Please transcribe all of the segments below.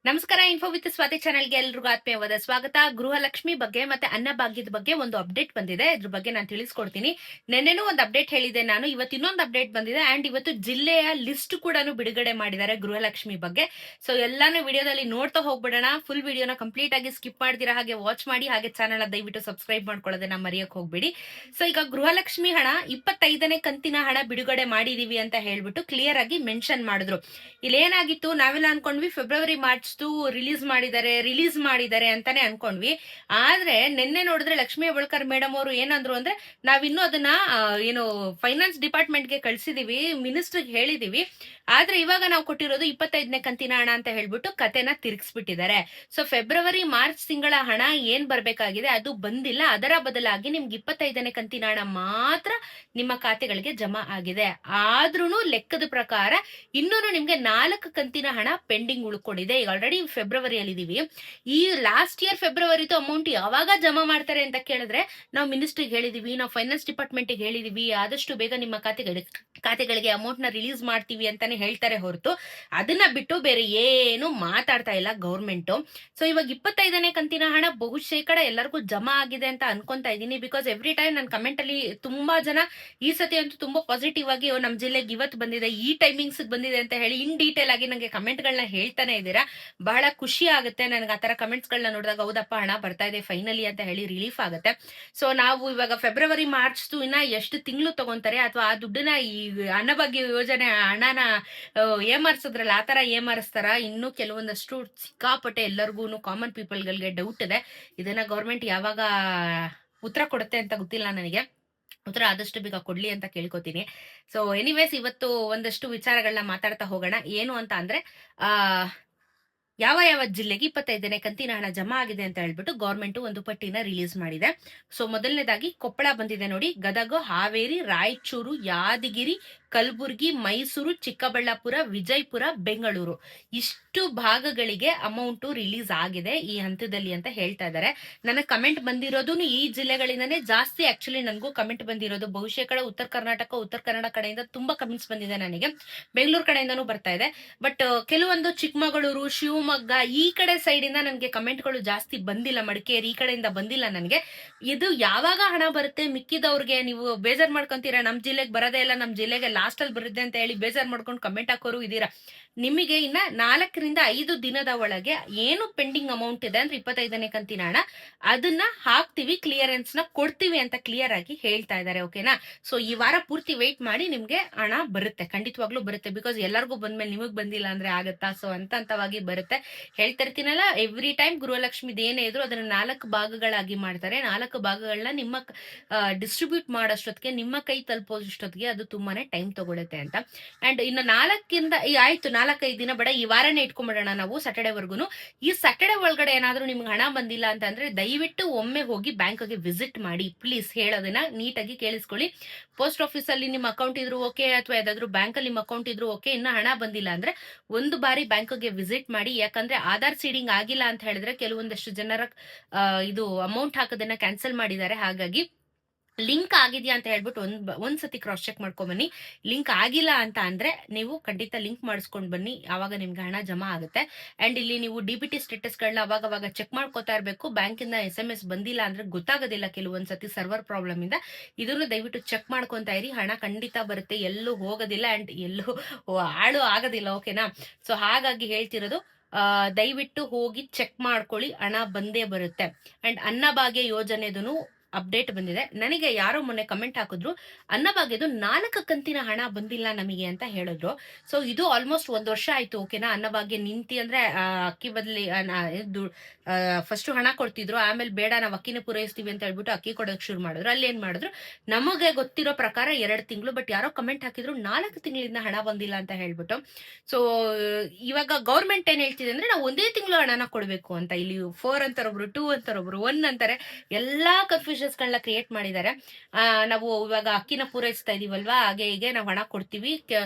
ನಮಸ್ಕಾರ. Info with Swati ಚಾನೆಲ್ಗೆ ಎಲ್ರಿಗೂ ಆತ್ಮೀಯವಾದ ಸ್ವಾಗತ. ಗೃಹಲಕ್ಷ್ಮಿ ಬಗ್ಗೆ ಮತ್ತೆ ಅನ್ನಭಾಗ್ಯದ ಬಗ್ಗೆ ಒಂದು ಅಪ್ಡೇಟ್ ಬಂದಿದೆ. ಇದ್ರ ಬಗ್ಗೆ ನಾನು ತಿಳಿಸ್ಕೊಡ್ತೀನಿ. ನೆನ್ನೆನೂ ಒಂದು ಅಪ್ಡೇಟ್ ಹೇಳಿದೆ ನಾನು, ಇವತ್ತು ಇನ್ನೊಂದು ಅಪ್ಡೇಟ್ ಬಂದಿದೆ. ಅಂಡ್ ಇವತ್ತು ಜಿಲ್ಲೆಯ ಲಿಸ್ಟ್ ಕೂಡ ಬಿಡುಗಡೆ ಮಾಡಿದ್ದಾರೆ ಗೃಹಲಕ್ಷ್ಮಿ ಬಗ್ಗೆ. ಸೊ ಎಲ್ಲಾನು ವಿಡಿಯೋದಲ್ಲಿ ನೋಡ್ತಾ ಹೋಗ್ಬಿಡೋಣ. ಫುಲ್ ವಿಡಿಯೋನ ಕಂಪ್ಲೀಟ್ ಆಗಿ ಸ್ಕಿಪ್ ಮಾಡ್ದಿರಾ ಹಾಗೆ ವಾಚ್ ಮಾಡಿ. ಹಾಗೆ ಚಾನಲ್ ದಯವಿಟ್ಟು ಸಬ್ಸ್ಕ್ರೈಬ್ ಮಾಡ್ಕೊಳ್ಳೋದನ್ನ ಮರೆಯಕ್ ಹೋಗ್ಬಿಡಿ. ಸೊ ಈಗ ಗೃಹಲಕ್ಷ್ಮಿ ಹಣ 25ನೇ ಕಂತಿನ ಹಣ ಬಿಡುಗಡೆ ಮಾಡಿದೀವಿ ಅಂತ ಹೇಳ್ಬಿಟ್ಟು ಕ್ಲಿಯರ್ ಆಗಿ ಮೆನ್ಷನ್ ಮಾಡಿದ್ರು. ಇಲ್ಲೇನಾಗಿತ್ತು, ನಾವೆಲ್ಲ ಅನ್ಕೊಂಡ್ವಿ ಫೆಬ್ರವರಿ ಮಾರ್ಚ್ ರಿಲೀಸ್ ಮಾಡಿದ್ದಾರೆ ಅಂತಾನೆ ಅನ್ಕೊಂಡ್ವಿ. ಆದ್ರೆ ನಿನ್ನೆ ನೋಡಿದ್ರೆ ಲಕ್ಷ್ಮೀ ಹೆಬ್ಬಾಳ್ಕರ್ ಮೇಡಮ್ ಅವರು ಏನಂದ್ರು ಅಂದ್ರೆ, ನಾವಿನ್ನೂ ಅದನ್ನ ಏನು ಫೈನಾನ್ಸ್ ಡಿಪಾರ್ಟ್ಮೆಂಟ್ ಗೆ ಕಳ್ಸಿದೀವಿ, ಮಿನಿಸ್ಟರ್ಗೆ ಹೇಳಿದೀವಿ. ಆದ್ರೆ ಇವಾಗ ನಾವು ಕೊಟ್ಟಿರೋದು 25ನೇ ಕಂತಿನ ಹಣ ಅಂತ ಹೇಳ್ಬಿಟ್ಟು ಕತೆನ ತಿರ್ಗಿಸ್ಬಿಟ್ಟಿದ್ದಾರೆ. ಸೊ ಫೆಬ್ರವರಿ ಮಾರ್ಚ್ ತಿಂಗಳ ಹಣ ಏನ್ ಬರ್ಬೇಕಾಗಿದೆ ಅದು ಬಂದಿಲ್ಲ. ಅದರ ಬದಲಾಗಿ ನಿಮ್ಗೆ 25ನೇ ಕಂತಿನ ಹಣ ಮಾತ್ರ ನಿಮ್ಮ ಖಾತೆಗಳಿಗೆ ಜಮಾ ಆಗಿದೆ. ಆದ್ರೂ ಲೆಕ್ಕದ ಪ್ರಕಾರ ಇನ್ನೂ ನಿಮ್ಗೆ 4 ಕಂತಿನ ಹಣ ಪೆಂಡಿಂಗ್ ಉಳ್ಕೊಂಡಿದೆ. ಈಗ ಆಲ್ರೆಡಿ ಫೆಬ್ರವರಿಯಲ್ಲಿ ಇದೀವಿ. ಈ ಲಾಸ್ಟ್ ಇಯರ್ ಫೆಬ್ರವರಿದು ಅಮೌಂಟ್ ಯಾವಾಗ ಜಮಾ ಮಾಡ್ತಾರೆ ಅಂತ ಕೇಳಿದ್ರೆ, ನಾವು ಮಿನಿಸ್ಟ್ರಿಗೆ ಹೇಳಿದೀವಿ, ನಾವು ಫೈನಾನ್ಸ್ ಡಿಪಾರ್ಟ್ಮೆಂಟ್ ಹೇಳಿದೀವಿ, ಆದಷ್ಟು ಬೇಗ ನಿಮ್ಮ ಖಾತೆಗಳಿಗೆ ಅಮೌಂಟ್ ನ ರಿಲೀಸ್ ಮಾಡ್ತೀವಿ ಅಂತಾನೆ ಹೇಳ್ತಾರೆ ಹೊರತು ಅದನ್ನ ಬಿಟ್ಟು ಬೇರೆ ಏನು ಮಾತಾಡ್ತಾ ಇಲ್ಲ ಗೌರ್ಮೆಂಟ್. ಸೊ ಇವಾಗ 25ನೇ ಕಂತಿನ ಹಣ ಬಹುಶೇಕಡ ಎಲ್ಲರಿಗೂ ಜಮಾ ಆಗಿದೆ ಅಂತ ಅನ್ಕೊಂತಾ ಇದೀನಿ. ಬಿಕಾಸ್ ಎವ್ರಿ ಟೈಮ್ ನನ್ನ ಕಮೆಂಟ್ ಅಲ್ಲಿ ತುಂಬಾ ಜನ ಈ ಸತಿ ಅಂತೂ ತುಂಬಾ ಪಾಸಿಟಿವ್ ಆಗಿ ನಮ್ ಜಿಲ್ಲೆಗೆ ಇವತ್ತು ಬಂದಿದೆ, ಈ ಟೈಮಿಂಗ್ಸ್ ಬಂದಿದೆ ಅಂತ ಹೇಳಿ ಇನ್ ಡೀಟೇಲ್ ಆಗಿ ನಂಗೆ ಕಮೆಂಟ್ ಗಳನ್ನ ಹೇಳ್ತಾನೆ ಇದ್ದೀರಾ. ಬಹಳ ಖುಷಿ ಆಗುತ್ತೆ ನನಗೆ ಆತರ ಕಮೆಂಟ್ಸ್ ಗಳನ್ನ ನೋಡಿದಾಗ. ಹೌದಪ್ಪ, ಹಣ ಬರ್ತಾ ಇದೆ ಫೈನಲಿ ಅಂತ ಹೇಳಿ ರಿಲೀಫ್ ಆಗುತ್ತೆ. ಸೊ ನಾವು ಇವಾಗ ಫೆಬ್ರವರಿ ಮಾರ್ಚ್ ಇನ್ನ ಎಷ್ಟು ತಿಂಗಳು ತಗೊಂತಾರೆ, ಅಥವಾ ಆ ದುಡ್ಡನ್ನ ಈ ಅನ್ನಭಾಗ್ಯ ಯೋಜನೆ ಹಣನ ಏಮಾರಿಸಿದ್ರಲ್ಲ ಆತರ ಏಮಾರಿಸ್ತಾರ? ಇನ್ನು ಕೆಲವೊಂದಷ್ಟು ಸಿಕ್ಕಾಪಟ್ಟೆ ಎಲ್ಲರಿಗೂ ಕಾಮನ್ ಪೀಪಲ್ ಗಳಿಗೆ ಡೌಟ್ ಇದೆ. ಇದನ್ನ ಗೌರ್ಮೆಂಟ್ ಯಾವಾಗ ಉತ್ತರ ಕೊಡುತ್ತೆ ಅಂತ ಗೊತ್ತಿಲ್ಲ ನನಗೆ. ಉತ್ತರ ಆದಷ್ಟು ಬೇಗ ಕೊಡ್ಲಿ ಅಂತ ಕೇಳ್ಕೊತೀನಿ. ಸೊ ಎನಿವೇಸ್, ಇವತ್ತು ಒಂದಷ್ಟು ವಿಚಾರಗಳನ್ನ ಮಾತಾಡ್ತಾ ಹೋಗೋಣ. ಏನು ಅಂತ ಅಂದ್ರೆ, ಯಾವ ಜಿಲ್ಲೆಗೆ 25ನೇ ಕಂತಿನ ಹಣ ಜಮಾ ಆಗಿದೆ ಅಂತ ಹೇಳ್ಬಿಟ್ಟು ಗೌರ್ಮೆಂಟ್ ಒಂದು ಪಟ್ಟಿನ ರಿಲೀಸ್ ಮಾಡಿದೆ. ಸೊ ಮೊದಲನೇದಾಗಿ ಕೊಪ್ಪಳ ಬಂದಿದೆ ನೋಡಿ, ಗದಗ, ಹಾವೇರಿ, ರಾಯಚೂರು, ಯಾದಗಿರಿ, ಕಲಬುರ್ಗಿ, ಮೈಸೂರು, ಚಿಕ್ಕಬಳ್ಳಾಪುರ, ವಿಜಯಪುರ, ಬೆಂಗಳೂರು, ಇಷ್ಟು ಭಾಗಗಳಿಗೆ ಅಮೌಂಟ್ ರಿಲೀಸ್ ಆಗಿದೆ ಈ ಹಂತದಲ್ಲಿ ಅಂತ ಹೇಳ್ತಾ ಇದ್ದಾರೆ. ನನಗೆ ಕಮೆಂಟ್ ಬಂದಿರೋದು ಈ ಜಿಲ್ಲೆಗಳಿಂದನೇ ಜಾಸ್ತಿ. ಆಕ್ಚುಲಿ ನನಗೂ ಕಮೆಂಟ್ ಬಂದಿರೋದು ಬಹುಶೇಕಡ ಉತ್ತರ ಕನ್ನಡ ಕಡೆಯಿಂದ ತುಂಬಾ ಕಮೆಂಟ್ಸ್ ಬಂದಿದೆ ನನಗೆ. ಬೆಂಗಳೂರು ಕಡೆಯಿಂದನೂ ಬರ್ತಾ ಇದೆ. ಬಟ್ ಕೆಲವೊಂದು ಚಿಕ್ಕಮಗಳೂರು, ಶಿವಮೊಗ್ಗ ಈ ಕಡೆ ಸೈಡ್ ಇಂದ ನನಗೆ ಕಮೆಂಟ್ಗಳು ಜಾಸ್ತಿ ಬಂದಿಲ್ಲ. ಮಡಿಕೇರಿ ಈ ಕಡೆಯಿಂದ ಬಂದಿಲ್ಲ ನನಗೆ. ಇದು ಯಾವಾಗ ಹಣ ಬರುತ್ತೆ, ಮಿಕ್ಕಿದವ್ರಿಗೆ ನೀವು ಬೇಜಾರ್ ಮಾಡ್ಕೊಂತೀರಾ, ನಮ್ ಜಿಲ್ಲೆಗೆ ಬರೋದೇ ಇಲ್ಲ, ನಮ್ ಜಿಲ್ಲೆಗೆ ಲಾಸ್ಟ್ ಅಲ್ಲಿ ಬರುತ್ತೆ ಅಂತ ಹೇಳಿ ಬೇಜಾರ್ ಮಾಡ್ಕೊಂಡು ಕಮೆಂಟ್ ಹಾಕೋರು ಇದೀರಾ. ನಿಮಗೆ ಇನ್ನ 4 ರಿಂದ 5 ದಿನದ ಒಳಗೆ ಏನು ಪೆಂಡಿಂಗ್ ಅಮೌಂಟ್ ಇದೆ ಅಂದ್ರೆ 25ನೇ ಕಂತಿನ ಹಣ, ಅದನ್ನ ಹಾಕ್ತಿವಿ, ಕ್ಲಿಯರೆನ್ಸ್ ನ ಕೊಡ್ತೀವಿ ಅಂತ ಕ್ಲಿಯರ್ ಆಗಿ ಹೇಳ್ತಾ ಇದ್ದಾರೆ. ಓಕೆನಾ? ಸೊ ಈ ವಾರ ಪೂರ್ತಿ ವೇಟ್ ಮಾಡಿ, ನಿಮ್ಗೆ ಹಣ ಬರುತ್ತೆ, ಖಂಡಿತವಾಗ್ಲೂ ಬರುತ್ತೆ. ಬಿಕಾಸ್ ಎಲ್ಲರಿಗೂ ಬಂದ್ಮೇಲೆ ನಿಮಗ್ ಬಂದಿಲ್ಲ ಅಂದ್ರೆ ಆಗತ್ತಾ? ಸೊ ಹಂತವಾಗಿ ಬರುತ್ತೆ. ಹೇಳ್ತಿರ್ತೀನಲ್ಲ, ಎವ್ರಿ ಟೈಮ್ ಗೃಹಲಕ್ಷ್ಮಿದ್ ಏನೇ ಇದ್ರು ಅದನ್ನ 4 ಭಾಗಗಳಾಗಿ ಮಾಡ್ತಾರೆ. 4 ಭಾಗಗಳನ್ನ ನಿಮ್ಮ ಡಿಸ್ಟ್ರಿಬ್ಯೂಟ್ ಮಾಡೋಷ್ಟೊತ್ತಿಗೆ, ನಿಮ್ಮ ಕೈ ತಲುಪೋಷ್ಟೊತ್ತಿಗೆ ಅದು ತುಂಬಾನೇ ಟೈಮ್ ತಗೊಳುತ್ತೆ ಅಂತ. ಅಂಡ್ ಇನ್ನು 4 ಆಯ್ತು, 4-5 ದಿನ ಬೇಡ, ಈ ವಾರನೇ ಇಟ್ಕೊಂಡ್ಬಿಡೋಣ ನಾವು ಸ್ಯಾಟರ್ಡೆ ವರ್ಗುನು. ಈ ಸ್ಯಾಟರ್ಡೆ ಒಳಗಡೆ ಏನಾದ್ರೂ ನಿಮ್ಗೆ ಹಣ ಬಂದಿಲ್ಲ ಅಂತಂದ್ರೆ ದಯವಿಟ್ಟು ಒಮ್ಮೆ ಹೋಗಿ ಬ್ಯಾಂಕ್ಗೆ ವಿಸಿಟ್ ಮಾಡಿ ಪ್ಲೀಸ್. ಹೇಳೋದನ್ನ ನೀಟಾಗಿ ಕೇಳಿಸ್ಕೊಳ್ಳಿ. ಪೋಸ್ಟ್ ಆಫೀಸ್ ಅಲ್ಲಿ ನಿಮ್ಮ ಅಕೌಂಟ್ ಇದ್ರು ಓಕೆ, ಅಥವಾ ಯಾವ್ದಾದ್ರು ಬ್ಯಾಂಕ್ ಅಲ್ಲಿ ನಿಮ್ಮ ಅಕೌಂಟ್ ಇದ್ರು ಓಕೆ. ಇನ್ನ ಹಣ ಬಂದಿಲ್ಲ ಅಂದ್ರೆ ಒಂದು ಬಾರಿ ಬ್ಯಾಂಕ್ಗೆ ವಿಸಿಟ್ ಮಾಡಿ. ಯಾಕಂದ್ರೆ ಆಧಾರ್ ಸೀಡಿಂಗ್ ಆಗಿಲ್ಲ ಅಂತ ಹೇಳಿದ್ರೆ ಕೆಲವೊಂದಷ್ಟು ಜನರ ಇದು ಅಮೌಂಟ್ ಹಾಕೋದನ್ನ ಕ್ಯಾನ್ಸಲ್ ಮಾಡಿದ್ದಾರೆ. ಹಾಗಾಗಿ ಲಿಂಕ್ ಆಗಿದ್ಯಾ ಅಂತ ಹೇಳ್ಬಿಟ್ಟು ಒಂದ್ಸತಿ ಕ್ರಾಸ್ ಚೆಕ್ ಮಾಡ್ಕೊಂಡ್ ಬನ್ನಿ. ಲಿಂಕ್ ಆಗಿಲ್ಲ ಅಂತ ಅಂದ್ರೆ ನೀವು ಖಂಡಿತ ಲಿಂಕ್ ಮಾಡಿಸ್ಕೊಂಡ್ ಬನ್ನಿ, ಆವಾಗ ನಿಮ್ಗೆ ಹಣ ಜಮಾ ಆಗುತ್ತೆ. ಅಂಡ್ ಇಲ್ಲಿ ನೀವು ಡಿ-ಬಿ-ಟಿ ಸ್ಟೇಟಸ್ ಗಳನ್ನ ಅವಾಗ ಚೆಕ್ ಮಾಡ್ಕೋತಾ ಇರ್ಬೇಕು. ಬ್ಯಾಂಕಿಂದ SMS ಬಂದಿಲ್ಲ ಅಂದ್ರೆ ಗೊತ್ತಾಗೋದಿಲ್ಲ ಕೆಲವೊಂದ್ಸತಿ ಸರ್ವರ್ ಪ್ರಾಬ್ಲಮ್ ಇಂದ. ಇದನ್ನು ದಯವಿಟ್ಟು ಚೆಕ್ ಮಾಡ್ಕೊಂತಾ ಇರಿ. ಹಣ ಖಂಡಿತ ಬರುತ್ತೆ, ಎಲ್ಲೂ ಹೋಗೋದಿಲ್ಲ ಅಂಡ್ ಎಲ್ಲೂ ಹಾಳು ಆಗೋದಿಲ್ಲ. ಓಕೆನಾ? ಸೊ ಹಾಗಾಗಿ ಹೇಳ್ತಿರೋದು, ದಯವಿಟ್ಟು ಹೋಗಿ ಚೆಕ್ ಮಾಡ್ಕೊಳ್ಳಿ, ಹಣ ಬಂದೇ ಬರುತ್ತೆ. ಅಂಡ್ ಅನ್ನಭಾಗ್ಯ ಯೋಜನೆದು ಅಪ್ಡೇಟ್ ಬಂದಿದೆ. ನನಗೆ ಯಾರೋ ಮೊನ್ನೆ ಕಮೆಂಟ್ ಹಾಕಿದ್ರು, ಅನ್ನಭಾಗ್ಯದು 4 ಕಂತಿನ ಹಣ ಬಂದಿಲ್ಲ ನಮಗೆ ಅಂತ ಹೇಳಿದ್ರು. ಸೊ ಇದು ಆಲ್ಮೋಸ್ಟ್ 1 ವರ್ಷ ಆಯ್ತು. ಓಕೆನಾ? ಅನ್ನಭಾಗ್ಯ ನಿಂತಿ ಅಂದ್ರೆ ಅಕ್ಕಿ ಬದಲಿ ಫಸ್ಟ್ ಹಣ ಕೊಡ್ತಿದ್ರು, ಆಮೇಲೆ ಬೇಡ ನಾವು ಅಕ್ಕಿನ ಪೂರೈಸ್ತೀವಿ ಅಂತ ಹೇಳ್ಬಿಟ್ಟು ಅಕ್ಕಿ ಕೊಡೋಕ್ ಶುರು ಮಾಡಿದ್ರು. ಅಲ್ಲಿ ಏನ್ ಮಾಡಿದ್ರು, ನಮಗೆ ಗೊತ್ತಿರೋ ಪ್ರಕಾರ 2 ತಿಂಗಳು. ಬಟ್ ಯಾರೋ ಕಮೆಂಟ್ ಹಾಕಿದ್ರು 4 ತಿಂಗಳಿಂದ ಹಣ ಬಂದಿಲ್ಲ ಅಂತ ಹೇಳ್ಬಿಟ್ಟು. ಸೊ ಇವಾಗ ಗೌರ್ಮೆಂಟ್ ಏನ್ ಹೇಳ್ತಿದೆ ಅಂದ್ರೆ, ನಾವು 1 ತಿಂಗಳು ಹಣನ ಕೊಡ್ಬೇಕು ಅಂತ. ಇಲ್ಲಿ 4 ಅಂತಾರೊಬ್ರು, 2 ಅಂತಾರೊಬ್ರು, 1 ಅಂತಾರೆ. ಎಲ್ಲಾ ಕನ್ಫ್ಯೂಷನ್ಸ್ ಗಳನ್ನ ಕ್ರಿಯೇಟ್ ಮಾಡಿದ್ದಾರೆ. ನಾವು ಇವಾಗ ಅಕ್ಕಿನ ಪೂರೈಸ್ತಾ ಇದೀವಲ್ವಾ, ಹಾಗೆ ಹೀಗೆ ನಾವು ಹಣ ಕೊಡ್ತೀವಿ.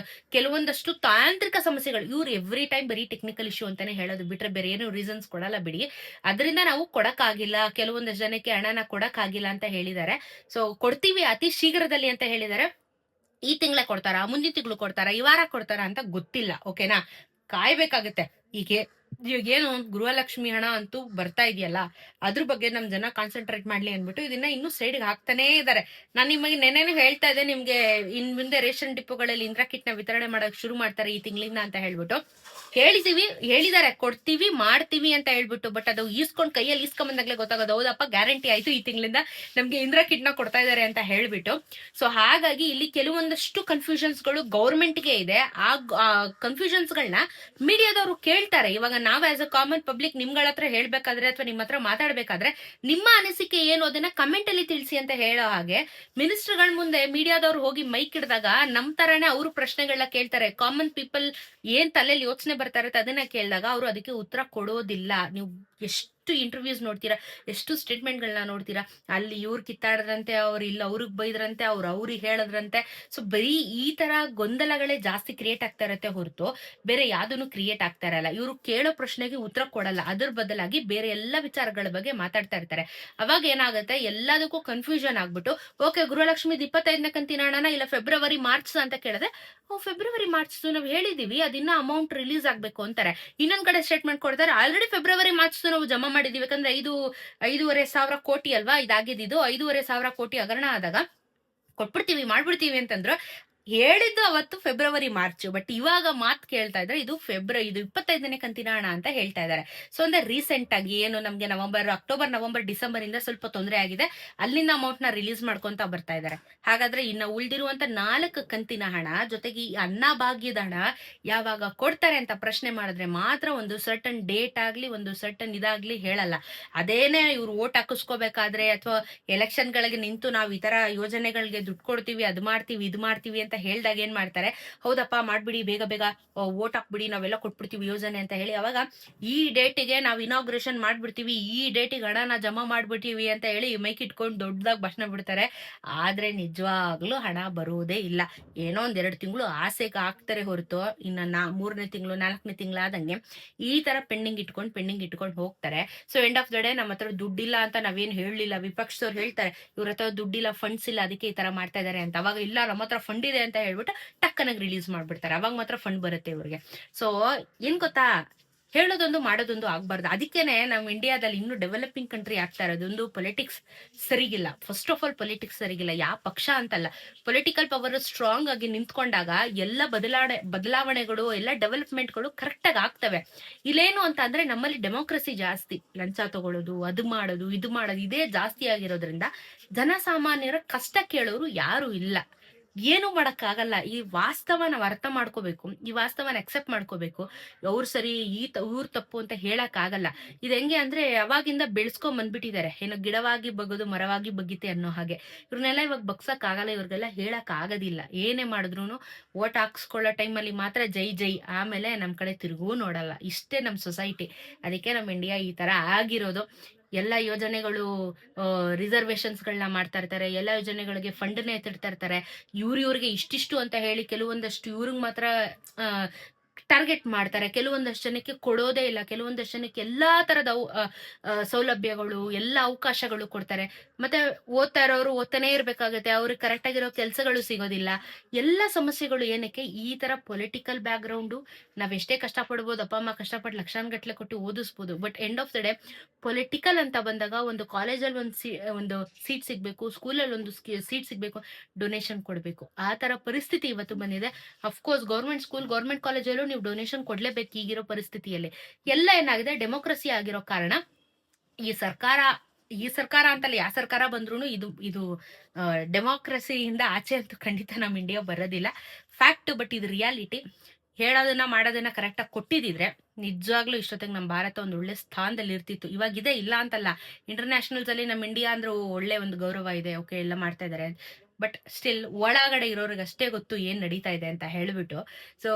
ಕೆಲವೊಂದಷ್ಟು ತಾಂತ್ರಿಕ ಸಮಸ್ಯೆಗಳು, ಇವ್ರು ಎವ್ರಿ ಟೈಮ್ ಬರೀ ಟೆಕ್ನಿಕಲ್ ಇಶ್ಯೂ ಅಂತಾನೆ ಹೇಳೋದು ಬಿಟ್ರೆ ಬೇರೆ ಏನು ರೀಸನ್ಸ್ ಕೊಡಲ್ಲ ಬಿಡಿ. ಅದರಿಂದ ನಾವು ಕೊಡಕ್ಕಾಗಿಲ್ಲ, ಕೆಲವೊಂದಷ್ಟು ಜನಕ್ಕೆ ಹಣನ ಕೊಡಕ್ಕಾಗಿಲ್ಲ ಅಂತ ಹೇಳಿದ್ದಾರೆ. ಸೊ ಕೊಡ್ತೀವಿ ಅತಿ ಶೀಘ್ರದಲ್ಲಿ ಅಂತ ಹೇಳಿದ್ದಾರೆ. ಈ ತಿಂಗಳೇ ಕೊಡ್ತಾರಾ, ಮುಂದಿನ ತಿಂಗಳು ಕೊಡ್ತಾರಾ, ಈ ವಾರ ಕೊಡ್ತಾರಾ ಅಂತ ಗೊತ್ತಿಲ್ಲ. ಓಕೆನಾ? ಕಾಯ್ಬೇಕಾಗತ್ತೆ. ಹೀಗೆ ಇವಾಗೇನು ಗೃಹಲಕ್ಷ್ಮಿ ಹಣ ಅಂತೂ ಬರ್ತಾ ಇದೆಯಲ್ಲ, ಅದ್ರ ಬಗ್ಗೆ ನಮ್ ಜನ ಕಾನ್ಸಂಟ್ರೇಟ್ ಮಾಡ್ಲಿ ಅಂದ್ಬಿಟ್ಟು ಇದನ್ನ ಇನ್ನೂ ಸೈಡ್ಗೆ ಹಾಕ್ತಾನೇ ಇದಾರೆ. ನಾನು ನಿಮಗೆ ನೆನ್ನೆನೂ ಹೇಳ್ತಾ ಇದ್ದೆ, ನಿಮ್ಗೆ ಇನ್ ಮುಂದೆ ರೇಷನ್ ಡಿಪೋಗಳಲ್ಲಿ ಇಂದಿರಾ ಕಿಟ್ ನ ವಿತರಣೆ ಮಾಡಕ್ ಶುರು ಮಾಡ್ತಾರೆ ಈ ತಿಂಗಳಿಂದ ಅಂತ ಹೇಳ್ಬಿಟ್ಟು ಹೇಳಿದಾರೆ, ಕೊಡ್ತೀವಿ ಮಾಡ್ತೀವಿ ಅಂತ ಹೇಳ್ಬಿಟ್ಟು. ಬಟ್ ಅದು ಈಸ್ಕೊಂಡ್ ಕೈಯಲ್ಲಿ ಈಸ್ಕೊಂಡ್ ಬಂದಾಗ್ಲೇ ಗೊತ್ತಾಗೋದು, ಹೌದಪ್ಪ ಗ್ಯಾರಂಟಿ ಆಯ್ತು ಈ ತಿಂಗಳಿಂದ ನಮ್ಗೆ ಇಂದಿರಾ ಕಿಟ್ ನ ಕೊಡ್ತಾ ಇದಾರೆ ಅಂತ ಹೇಳ್ಬಿಟ್ಟು. ಸೊ ಹಾಗಾಗಿ ಇಲ್ಲಿ ಕೆಲವೊಂದಷ್ಟು ಕನ್ಫ್ಯೂಷನ್ಸ್ ಗಳು ಗೌರ್ಮೆಂಟ್ಗೆ ಇದೆ. ಆ ಕನ್ಫ್ಯೂಷನ್ಸ್ ಗಳನ್ನ ಮೀಡಿಯಾದವರು ಕೇಳ್ತಾರೆ. ಇವಾಗ ನಾವ್ ಆಸ್ ಅ ಕಾಮನ್ ಪಬ್ಲಿಕ್ ನಿಮ್ಗಳ ಹತ್ರ ಹೇಳ್ಬೇಕಾದ್ರೆ ಅಥವಾ ನಿಮ್ಮ ಹತ್ರ ಮಾತಾಡ್ಬೇಕಾದ್ರೆ ನಿಮ್ಮ ಅನಿಸಿಕೆ ಏನು ಅದನ್ನ ಕಮೆಂಟ್ ಅಲ್ಲಿ ತಿಳಿಸಿ ಅಂತ ಹೇಳೋ ಹಾಗೆ, ಮಿನಿಸ್ಟರ್ಗಳ ಮುಂದೆ ಮೀಡಿಯಾದವ್ರು ಹೋಗಿ ಮೈಕ್ ಹಿಡಿದಾಗ ನಮ್ ತರಾನೇ ಅವರು ಪ್ರಶ್ನೆಗಳನ್ನ ಕೇಳ್ತಾರೆ. ಕಾಮನ್ ಪೀಪಲ್ ಏನ್ ತಲೆಯಲ್ಲಿ ಯೋಚನೆ ಬರ್ತಾ ಇರುತ್ತೆ ಅದನ್ನ ಕೇಳಿದಾಗ ಅವರು ಅದಕ್ಕೆ ಉತ್ತರ ಕೊಡೋದಿಲ್ಲ. ನೀವು ಎಷ್ಟು ಇಂಟರ್ವ್ಯೂಸ್ ನೋಡ್ತೀರಾ, ಎಷ್ಟು ಸ್ಟೇಟ್ಮೆಂಟ್ ಗಳನ್ನ ನೋಡ್ತೀರಾ, ಅಲ್ಲಿ ಇವ್ರು ಕಿತ್ತಾಡದ್ರಂತೆ, ಅವ್ರು ಇಲ್ಲ ಅವ್ರಿಗೆ ಬೈದ್ರಂತೆ, ಅವ್ರಿಗೆ ಹೇಳದ್ರಂತೆ. ಸೊ ಬರೀ ಈ ತರ ಗೊಂದಲಗಳೇ ಜಾಸ್ತಿ ಕ್ರಿಯೇಟ್ ಆಗ್ತಾ ಇರತ್ತೆ ಹೊರತು ಬೇರೆ ಯಾವ್ದನ್ನು ಕ್ರಿಯೇಟ್ ಆಗ್ತಾ ಇರಲ್ಲ. ಇವರು ಕೇಳೋ ಪ್ರಶ್ನೆಗೆ ಉತ್ತರ ಕೊಡಲ್ಲ, ಅದ್ರ ಬದಲಾಗಿ ಬೇರೆ ಎಲ್ಲ ವಿಚಾರಗಳ ಬಗ್ಗೆ ಮಾತಾಡ್ತಾ ಇರ್ತಾರೆ. ಅವಾಗ ಏನಾಗುತ್ತೆ, ಎಲ್ಲದಕ್ಕೂ ಕನ್ಫ್ಯೂಷನ್ ಆಗ್ಬಿಟ್ಟು ಓಕೆ ಗೃಹಲಕ್ಷ್ಮಿದ್ 25ನೇ ಕಂತಿನ ಹಣನ ಇಲ್ಲ ಫೆಬ್ರವರಿ ಮಾರ್ಚ್ ಅಂತ ಕೇಳಿದ್ರೆ, ಫೆಬ್ರವರಿ ಮಾರ್ಚ್ ನಾವು ಹೇಳಿದೀವಿ ಅದಿನ್ನ ಅಮೌಂಟ್ ರಿಲೀಸ್ ಆಗ್ಬೇಕು ಅಂತಾರೆ. ಇನ್ನೊಂದ್ ಕಡೆ ಸ್ಟೇಟ್ಮೆಂಟ್ ಕೊಡ್ತಾರೆ, ಆಲ್ರೆಡಿ ಫೆಬ್ರವರಿ ಮಾರ್ಚ್ ನಾವು ಜಮಾ ಮಾಡಿದೀವಿ. ಯಾಕಂದ್ರೆ 5,500 ಕೋಟಿ ಅಲ್ವಾ ಇದಾಗಿದ್ದು, 5,500 ಕೋಟಿ ಹಗರಣ ಆದಾಗ ಕೊಟ್ಬಿಡ್ತೀವಿ ಮಾಡ್ಬಿಡ್ತೀವಿ ಅಂತಂದ್ರು. ಹೇಳಿದ್ದು ಅವತ್ತು ಫೆಬ್ರವರಿ ಮಾರ್ಚ್, ಬಟ್ ಇವಾಗ ಮಾತ್ ಕೇಳ್ತಾ ಇದ್ರೆ ಇದು 25ನೇ ಕಂತಿನ ಹಣ ಅಂತ ಹೇಳ್ತಾ ಇದ್ದಾರೆ. ಸೊ ಅಂದ್ರೆ ರೀಸೆಂಟ್ ಆಗಿ ಏನು ನಮ್ಗೆ ಅಕ್ಟೋಬರ್ ನವೆಂಬರ್ ಡಿಸೆಂಬರ್ ಇಂದ ಸ್ವಲ್ಪ ತೊಂದರೆ ಆಗಿದೆ, ಅಲ್ಲಿಂದ ಅಮೌಂಟ್ ನ ರಿಲೀಸ್ ಮಾಡ್ಕೊಂತ ಬರ್ತಾ ಇದ್ದಾರೆ. ಹಾಗಾದ್ರೆ ಇನ್ನ ಉಳಿದಿರುವಂತ 4 ಕಂತಿನ ಹಣ ಜೊತೆಗೆ ಈ ಅನ್ನಭಾಗ್ಯದ ಹಣ ಯಾವಾಗ ಕೊಡ್ತಾರೆ ಅಂತ ಪ್ರಶ್ನೆ ಮಾಡಿದ್ರೆ ಮಾತ್ರ ಒಂದು ಸರ್ಟನ್ ಡೇಟ್ ಆಗ್ಲಿ ಒಂದು ಸರ್ಟನ್ ಇದಾಗ್ಲಿ ಹೇಳಲ್ಲ. ಅದೇನೆ ಇವ್ರು ಓಟ್ ಹಾಕಿಸ್ಕೋಬೇಕಾದ್ರೆ ಅಥವಾ ಎಲೆಕ್ಷನ್ ಗಳಿಗೆ ನಿಂತು ನಾವು ಈ ತರ ಯೋಜನೆಗಳಿಗೆ ದುಡ್ಡು ಕೊಡ್ತೀವಿ, ಅದ್ ಮಾಡ್ತೀವಿ ಇದ್ ಮಾಡ್ತೀವಿ ಅಂತ ಹೇಳ್ದಾಗ ಏನ್ ಮಾಡ್ತಾರೆ, ಹೌದಪ್ಪ ಮಾಡ್ಬಿಡಿ ಬೇಗ ಬೇಗ ವೋಟ್ ಹಾಕ್ಬಿಡಿ ನಾವೆಲ್ಲ ಕೊಟ್ಬಿಡ್ತೀವಿ ಯೋಜನೆ ಅಂತ ಹೇಳಿ. ಅವಾಗ ಈ ಡೇಟಿಗೆ ನಾವು ಇನಾಗ್ರೇಷನ್ ಮಾಡ್ಬಿಡ್ತೀವಿ, ಈ ಡೇಟಿಗೆ ಹಣನ ಜಮಾ ಮಾಡ್ಬಿಡ್ತೀವಿ ಅಂತ ಹೇಳಿ ಮೈಕ್ ಇಟ್ಕೊಂಡು ದೊಡ್ಡದಾಗಿ ಭಾಷಣ ಬಿಡ್ತಾರೆ. ಆದ್ರೆ ನಿಜವಾಗ್ಲೂ ಹಣ ಬರುವುದೇ ಇಲ್ಲ. ಏನೋ 2 ತಿಂಗಳು ಆಸೆಗೆ ಹಾಕ್ತಾರೆ ಹೊರತು ಇನ್ನ 3ನೇ ತಿಂಗಳು 4ನೇ ತಿಂಗಳು ಆದಂಗೆ ಈ ತರ ಪೆಂಡಿಂಗ್ ಇಟ್ಕೊಂಡು ಹೋಗ್ತಾರೆ. So end of the day ನಮ್ಮ ಹತ್ರ ದುಡ್ಡಿಲ್ಲ ಅಂತ ನಾವೇನ್ ಹೇಳಲಿಲ್ಲ, ವಿಪಕ್ಷದವ್ರು ಹೇಳ್ತಾರೆ ಇವ್ರ ಹತ್ರ ದುಡ್ಡಿಲ್ಲ ಫಂಡ್ಸ್ ಇಲ್ಲ ಅದಕ್ಕೆ ಈ ತರ ಮಾಡ್ತಾ ಇದಾರೆ ಅಂತ. ಅವಾಗ ಇಲ್ಲ ನಮ್ಮ ಹತ್ರ ಫಂಡ್ ಇದೆ ಅಂತ ಹೇಳ್ಬಿಟ್ಟು ಟಕ್ಕನಾಗಿ ರಿಲೀಸ್ ಮಾಡ್ಬಿಡ್ತಾರೆ, ಅವಾಗ ಮಾತ್ರ ಫಂಡ್ ಬರುತ್ತೆ ಇವ್ರಿಗೆ. ಸೊ ಏನ್ ಗೊತ್ತಾ, ಹೇಳೋದೊಂದು ಮಾಡೋದೊಂದು ಆಗ್ಬಾರ್ದು. ಅದಕ್ಕೇನೆ ನಾವು ಇಂಡಿಯಾದಲ್ಲಿ ಇನ್ನೂ ಡೆವಲಪಿಂಗ್ ಕಂಟ್ರಿ ಆಗ್ತಾ ಇರೋದೊಂದು ಪೊಲಿಟಿಕ್ಸ್ ಸರಿಗಿಲ್ಲ. ಫಸ್ಟ್ ಆಫ್ ಆಲ್ ಪೊಲಿಟಿಕ್ಸ್ ಸರಿಗಿಲ್ಲ, ಯಾವ ಪಕ್ಷ ಅಂತಲ್ಲ, ಪೊಲಿಟಿಕಲ್ ಪವರ್ ಸ್ಟ್ರಾಂಗ್ ಆಗಿ ನಿಂತ್ಕೊಂಡಾಗ ಎಲ್ಲ ಬದಲಾವಣೆಗಳು ಎಲ್ಲ ಡೆವಲಪ್ಮೆಂಟ್ಗಳು ಕರೆಕ್ಟ್ ಆಗಿ ಆಗ್ತವೆ. ಇಲ್ಲೇನು ಅಂತ ಅಂದ್ರೆ ನಮ್ಮಲ್ಲಿ ಡೆಮೋಕ್ರಸಿ ಜಾಸ್ತಿ, ಲಂಚ ತಗೊಳ್ಳೋದು ಅದು ಮಾಡೋದು ಇದು ಮಾಡೋದು ಇದೇ ಜಾಸ್ತಿ ಆಗಿರೋದ್ರಿಂದ ಜನಸಾಮಾನ್ಯರ ಕಷ್ಟ ಕೇಳೋರು ಯಾರು ಇಲ್ಲ. ಏನು ಮಾಡಕ್ಕಾಗಲ್ಲ. ಈ ವಾಸ್ತವ ನಾವ್ ಅರ್ಥ ಮಾಡ್ಕೋಬೇಕು, ಈ ವಾಸ್ತವನ ಅಕ್ಸೆಪ್ಟ್ ಮಾಡ್ಕೋಬೇಕು. ಅವ್ರು ಸರಿ ಇವ್ರು ತಪ್ಪು ಅಂತ ಹೇಳಕ್ ಆಗಲ್ಲ. ಇದು ಹೆಂಗೆ ಅಂದ್ರೆ ಅವಾಗಿಂದ ಬೆಳೆಸ್ಕೊಂಡ್ ಬಂದ್ಬಿಟ್ಟಿದ್ದಾರೆ, ಏನೋ ಗಿಡವಾಗಿ ಬಗ್ಗೋದು ಮರವಾಗಿ ಬಗ್ಗಿತೆ ಅನ್ನೋ ಹಾಗೆ. ಇವ್ರನ್ನೆಲ್ಲ ಇವಾಗ ಬಗ್ಸಕ್ ಆಗಲ್ಲ, ಇವ್ರಿಗೆಲ್ಲ ಹೇಳಕ್ ಆಗೋದಿಲ್ಲ. ಏನೇ ಮಾಡಿದ್ರು ಓಟ್ ಹಾಕ್ಸ್ಕೊಳ್ಳೋ ಟೈಮಲ್ಲಿ ಮಾತ್ರ ಜೈ ಜೈ, ಆಮೇಲೆ ನಮ್ ಕಡೆ ತಿರುಗೂ ನೋಡಲ್ಲ. ಇಷ್ಟೇ ನಮ್ ಸೊಸೈಟಿ. ಅದಕ್ಕೆ ನಮ್ ಇಂಡಿಯಾ ಈ ತರ ಆಗಿರೋದು. ಎಲ್ಲ ಯೋಜನೆಗಳು ರಿಸರ್ವೇಶನ್ಸ್ ಗಳನ್ನ ಮಾಡ್ತಾ ಇರ್ತಾರೆ, ಎಲ್ಲ ಯೋಜನೆಗಳಿಗೆ ಫಂಡ್ನೇ ಎತ್ತಿಡ್ತಾ ಇರ್ತಾರೆ. ಇವ್ರಿಗೆ ಇಷ್ಟಿಷ್ಟು ಅಂತ ಹೇಳಿ ಕೆಲವೊಂದಷ್ಟು ಇವ್ರಿಗೆ ಮಾತ್ರ ಟಾರ್ಗೆಟ್ ಮಾಡ್ತಾರೆ, ಕೆಲವೊಂದಷ್ಟು ಜನಕ್ಕೆ ಕೊಡೋದೇ ಇಲ್ಲ, ಕೆಲವೊಂದಷ್ಟು ಜನಕ್ಕೆ ಎಲ್ಲಾ ತರದ ಸೌಲಭ್ಯಗಳು ಎಲ್ಲ ಅವಕಾಶಗಳು ಕೊಡ್ತಾರೆ. ಮತ್ತೆ ಓದ್ತಾ ಇರೋರು ಓದ್ತಾನೆ ಇರ್ಬೇಕಾಗತ್ತೆ, ಅವ್ರಿಗೆ ಕರೆಕ್ಟ್ ಆಗಿರೋ ಕೆಲಸಗಳು ಸಿಗೋದಿಲ್ಲ. ಎಲ್ಲ ಸಮಸ್ಯೆಗಳು ಏನಕ್ಕೆ, ಈ ತರ ಪೊಲಿಟಿಕಲ್ ಬ್ಯಾಕ್ ಗ್ರೌಂಡು. ನಾವ್ ಎಷ್ಟೇ ಕಷ್ಟಪಡ್ಬೋದು, ಅಪ್ಪ ಅಮ್ಮ ಕಷ್ಟಪಟ್ಟು ಲಕ್ಷಾನ್ಗಟ್ಲೆ ಕೊಟ್ಟು ಓದಿಸ್ಬೋದು, but end of the day political ಅಂತ ಬಂದಾಗ ಒಂದು ಕಾಲೇಜಲ್ಲಿ ಒಂದು ಸೀಟ್ ಸಿಗ್ಬೇಕು, ಸ್ಕೂಲಲ್ಲಿ ಒಂದು ಸೀಟ್ ಸಿಗ್ಬೇಕು, ಡೊನೇಷನ್ ಕೊಡ್ಬೇಕು. ಆ ತರ ಪರಿಸ್ಥಿತಿ ಇವತ್ತು ಬಂದಿದೆ. ಅಫ್ಕೋರ್ಸ್ ಗೌರ್ಮೆಂಟ್ ಸ್ಕೂಲ್ ಗೌರ್ಮೆಂಟ್ ಕಾಲೇಜಲ್ಲೂ ನೀವು ಡೊನೇಷನ್ ಕೊಡ್ಲೇಬೇಕು ಈಗಿರೋ ಪರಿಸ್ಥಿತಿಯಲ್ಲಿ. ಎಲ್ಲ ಏನಾಗಿದೆ, ಡೆಮೋಕ್ರಸಿ ಆಗಿರೋ ಕಾರಣ ಈ ಸರ್ಕಾರ ಅಂತಲ್ಲ, ಯಾವ ಸರ್ಕಾರ ಬಂದ್ರು ಇದು ಡೆಮೋಕ್ರಸಿಯಿಂದ ಆಚೆ ಅಂತೂ ಖಂಡಿತ ನಮ್ ಇಂಡಿಯಾ ಬರೋದಿಲ್ಲ, ಫ್ಯಾಕ್ಟ್. ಬಟ್ ಇದು ರಿಯಾಲಿಟಿ. ಹೇಳೋದನ್ನ ಮಾಡೋದನ್ನ ಕರೆಕ್ಟ್ ಆಗಿ ಕೊಟ್ಟಿದ್ರೆ ನಿಜವಾಗ್ಲೂ ಇಷ್ಟೊತ್ತಿಗೆ ನಮ್ಮ ಭಾರತ ಒಂದು ಒಳ್ಳೆ ಸ್ಥಾನದಲ್ಲಿ ಇರ್ತಿತ್ತು. ಇವಾಗಿದೆ ಇಲ್ಲ ಅಂತಲ್ಲ, ಇಂಟರ್ನ್ಯಾಷನಲ್ಸ್ ಅಲ್ಲಿ ನಮ್ಮ ಇಂಡಿಯಾ ಅಂದ್ರೆ ಒಳ್ಳೆ ಒಂದು ಗೌರವ ಇದೆ, ಓಕೆ ಎಲ್ಲ ಮಾಡ್ತಾ ಇದಾರೆ. ಬಟ್ ಸ್ಟಿಲ್ ಒಳಗಡೆ ಇರೋರಿಗೆ ಅಷ್ಟೇ ಗೊತ್ತು ಏನ್ ನಡೀತಾ ಇದೆ ಅಂತ ಹೇಳ್ಬಿಟ್ಟು. ಸೊ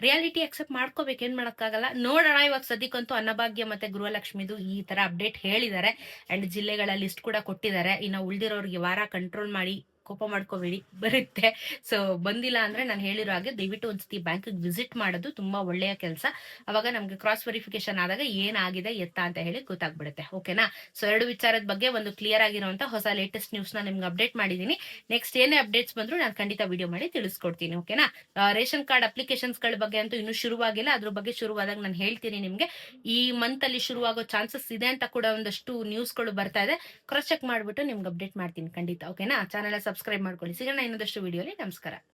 ರಿಯಾಲಿಟಿ ಅಕ್ಸೆಪ್ಟ್ ಮಾಡ್ಕೋಬೇಕು, ಏನ್ ಮಾಡಕ್ಕಾಗಲ್ಲ. ನೋಡೋಣ. ಇವಾಗ ಸದ್ಯಕ್ಕಂತೂ ಅನ್ನಭಾಗ್ಯ ಮತ್ತೆ ಗೃಹಲಕ್ಷ್ಮಿದು ಈ ತರ ಅಪ್ಡೇಟ್ ಹೇಳಿದ್ದಾರೆ, ಅಂಡ್ ಜಿಲ್ಲೆಗಳ ಲಿಸ್ಟ್ ಕೂಡ ಕೊಟ್ಟಿದ್ದಾರೆ. ಇನ್ನು ಉಳ್ದಿರೋರಿಗೆ ವಾರ ಕಂಟ್ರೋಲ್ ಮಾಡಿ ಕೋಪ ಮಾಡ್ಕೋಬೇಡಿ, ಬರುತ್ತೆ. ಸೊ ಬಂದಿಲ್ಲ ಅಂದ್ರೆ ನಾನು ಹೇಳಿರೋ ಹಾಗೆ ದಯವಿಟ್ಟು ಒಂದ್ಸತಿ ಬ್ಯಾಂಕಿಗೆ ವಿಸಿಟ್ ಮಾಡೋದು ತುಂಬಾ ಒಳ್ಳೆಯ ಕೆಲಸ. ಅವಾಗ ನಮ್ಗೆ ಕ್ರಾಸ್ ವೆರಿಫಿಕೇಶನ್ ಆದಾಗ ಏನಾಗಿದೆ ಎತ್ತ ಅಂತ ಹೇಳಿ ಗೊತ್ತಾಗ್ಬಿಡುತ್ತೆ. ಓಕೆನಾ? ಸೊ 2 ವಿಚಾರದ ಬಗ್ಗೆ ಒಂದು ಕ್ಲಿಯರ್ ಆಗಿರುವಂತ ಹೊಸ ಲೇಟೆಸ್ಟ್ ನ್ಯೂಸ್ ನ ನಿಮ್ಗೆ ಅಪ್ಡೇಟ್ ಮಾಡಿದೀನಿ. ನೆಕ್ಸ್ಟ್ ಏನೇ ಅಪ್ಡೇಟ್ಸ್ ಬಂದ್ರು ನಾನು ಖಂಡಿತ ವಿಡಿಯೋ ಮಾಡಿ ತಿಳಿಸ್ಕೊಡ್ತೀನಿ. ಓಕೆನಾ? ರೇಷನ್ ಕಾರ್ಡ್ ಅಪ್ಲಿಕೇಶನ್ಸ್ ಗಳ ಬಗ್ಗೆ ಅಂತೂ ಇನ್ನೂ ಶುರುವಾಗಿಲ್ಲ. ಅದ್ರ ಬಗ್ಗೆ ಶುರುವಾದಾಗ ನಾನು ಹೇಳ್ತೀನಿ ನಿಮ್ಗೆ. ಈ ಮಂತ್ ಅಲ್ಲಿ ಶುರುವಾಗೋ ಚಾನ್ಸಸ್ ಇದೆ ಅಂತ ಕೂಡ ಒಂದಷ್ಟು ನ್ಯೂಸ್ಗಳು ಬರ್ತಾ ಇದೆ. ಕ್ರಾಸ್ ಚೆಕ್ ಮಾಡ್ಬಿಟ್ಟು ನಿಮ್ಗೆ ಅಪ್ಡೇಟ್ ಮಾಡ್ತೀನಿ ಖಂಡಿತ. ಓಕೆನಾ? ಚಾನೆಲ್ ಸಬ್ಸ್ಕ್ರೈಬ್ ಮಾಡ್ಕೊಳ್ಳಿ. ಸಿಗೋಣ ಇನ್ನೊಂದಷ್ಟು ವಿಡಿಯೋಲಿ. ನಮಸ್ಕಾರ.